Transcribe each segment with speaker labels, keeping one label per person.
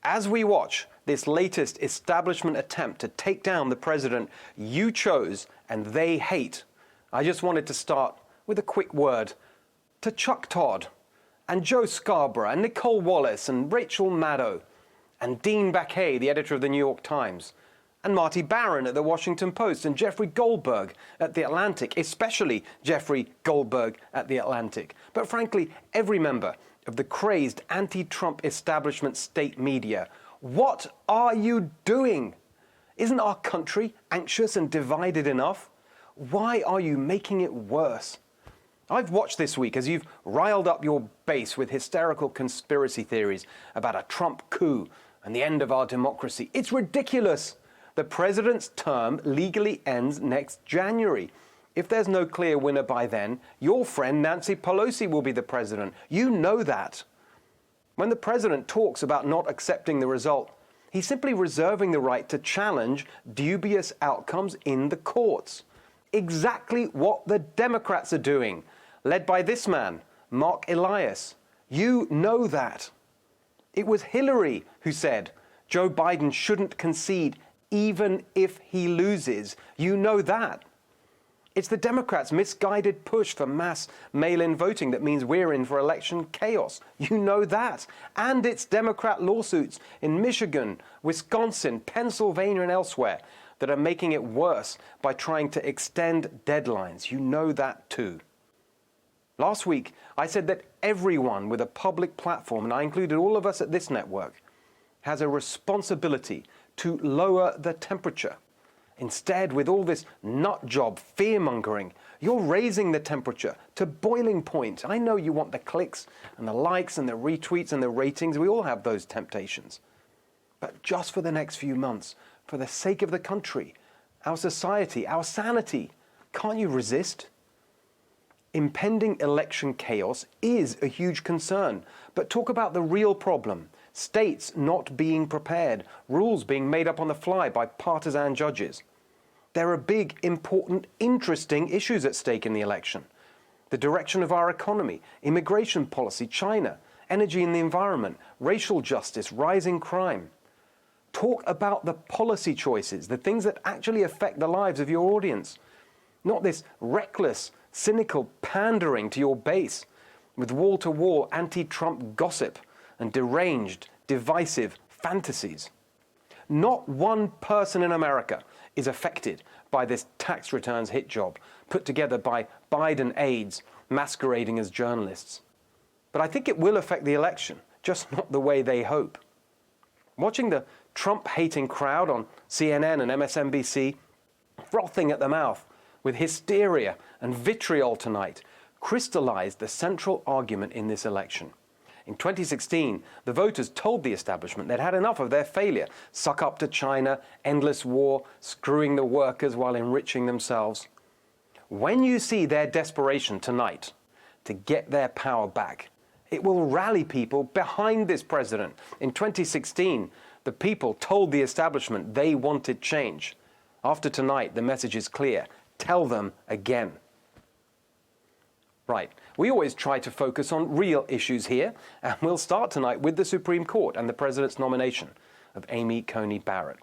Speaker 1: As we watch this latest establishment attempt to take down the president you chose and they hate, I just wanted to start with a quick word to Chuck Todd and Joe Scarborough and Nicole Wallace and Rachel Maddow and Dean Baquet, the editor of the New York Times, and Marty Barron at the Washington Post and Jeffrey Goldberg at the Atlantic, especially Jeffrey Goldberg at the Atlantic. But frankly, every member of the crazed anti-Trump establishment state media. What are you doing? Isn't our country anxious and divided enough? Why are you making it worse? I've watched this week as you've riled up your base with hysterical conspiracy theories about a Trump coup and the end of our democracy. It's ridiculous. The president's term legally ends next January. If there's no clear winner by then, your friend Nancy Pelosi will be the president. You know that. When the president talks about not accepting the result, he's simply reserving the right to challenge dubious outcomes in the courts. Exactly what the Democrats are doing, led by this man, Mark Elias. You know that. It was Hillary who said Joe Biden shouldn't concede even if he loses. You know that. It's the Democrats' misguided push for mass mail-in voting that means we're in for election chaos. You know that. And it's Democrat lawsuits in Michigan, Wisconsin, Pennsylvania, and elsewhere that are making it worse by trying to extend deadlines. You know that too. Last week, I said that everyone with a public platform, and I included all of us at this network, has a responsibility to lower the temperature. Instead, with all this nut job fear-mongering, you're raising the temperature to boiling point. I know you want the clicks and the likes and the retweets and the ratings. We all have those temptations. But just for the next few months, for the sake of the country, our society, our sanity, can't you resist? Impending election chaos is a huge concern. But talk about the real problem. States not being prepared, rules being made up on the fly by partisan judges. There are big, important, interesting issues at stake in the election. The direction of our economy, immigration policy, China, energy and the environment, racial justice, rising crime. Talk about the policy choices, the things that actually affect the lives of your audience. Not this reckless, cynical pandering to your base with wall-to-wall anti-Trump gossip and deranged, divisive fantasies. Not one person in America is affected by this tax returns hit job put together by Biden aides masquerading as journalists. But I think it will affect the election, just not the way they hope. Watching the Trump-hating crowd on CNN and MSNBC frothing at the mouth with hysteria and vitriol tonight crystallized the central argument in this election. In 2016, the voters told the establishment they'd had enough of their failure. Suck up to China, endless war, screwing the workers while enriching themselves. When you see their desperation tonight to get their power back, it will rally people behind this president. In 2016, the people told the establishment they wanted change. After tonight, the message is clear. Tell them again. Right, we always try to focus on real issues here, and we'll start tonight with the Supreme Court and the president's nomination of Amy Coney Barrett.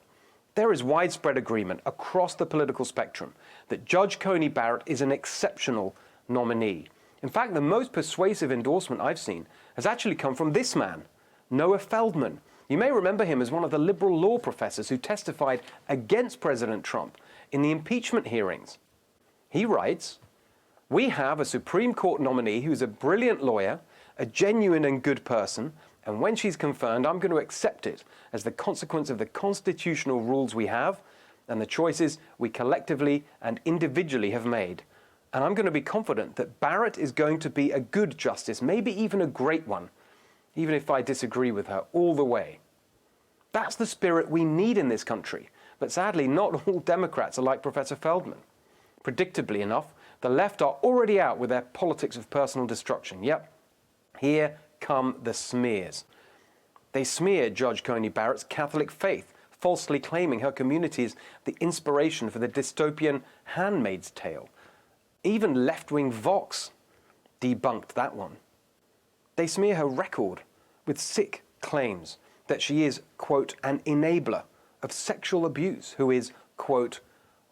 Speaker 1: There is widespread agreement across the political spectrum that Judge Coney Barrett is an exceptional nominee. In fact, the most persuasive endorsement I've seen has actually come from this man, Noah Feldman. You may remember him as one of the liberal law professors who testified against President Trump in the impeachment hearings. He writes, "We have a Supreme Court nominee who's a brilliant lawyer, a genuine and good person, and when she's confirmed, I'm going to accept it as the consequence of the constitutional rules we have and the choices we collectively and individually have made. And I'm going to be confident that Barrett is going to be a good justice, maybe even a great one, even if I disagree with her all the way." That's the spirit we need in this country. But sadly, not all Democrats are like Professor Feldman. Predictably enough, the left are already out with their politics of personal destruction. Yep, here come the smears. They smeared Judge Coney Barrett's Catholic faith, falsely claiming her community is the inspiration for the dystopian Handmaid's Tale. Even left-wing Vox debunked that one. They smear her record with sick claims that she is, quote, an enabler of sexual abuse who is, quote,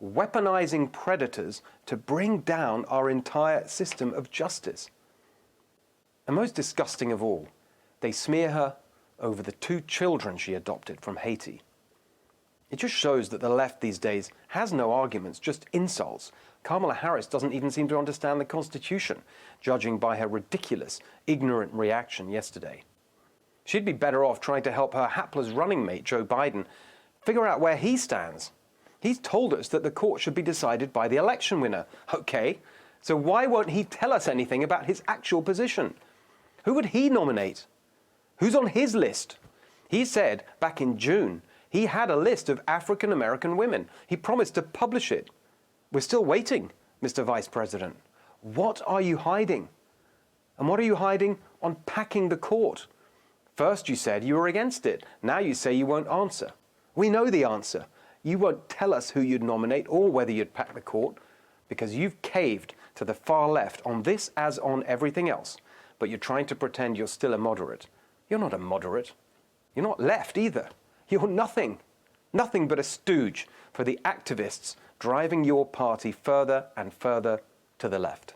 Speaker 1: weaponizing predators to bring down our entire system of justice. And most disgusting of all, they smear her over the 2 children she adopted from Haiti. It just shows that the left these days has no arguments, just insults. Kamala Harris doesn't even seem to understand the Constitution, judging by her ridiculous, ignorant reaction yesterday. She'd be better off trying to help her hapless running mate, Joe Biden, figure out where he stands. He's told us that the court should be decided by the election winner. Okay, so why won't he tell us anything about his actual position? Who would he nominate? Who's on his list? He said back in June he had a list of African American women. He promised to publish it. We're still waiting, Mr. Vice President. What are you hiding? And what are you hiding on packing the court? First you said you were against it. Now you say you won't answer. We know the answer. You won't tell us who you'd nominate or whether you'd pack the court because you've caved to the far left on this as on everything else. But you're trying to pretend you're still a moderate. You're not a moderate. You're not left either. You're nothing. Nothing but a stooge for the activists driving your party further and further to the left.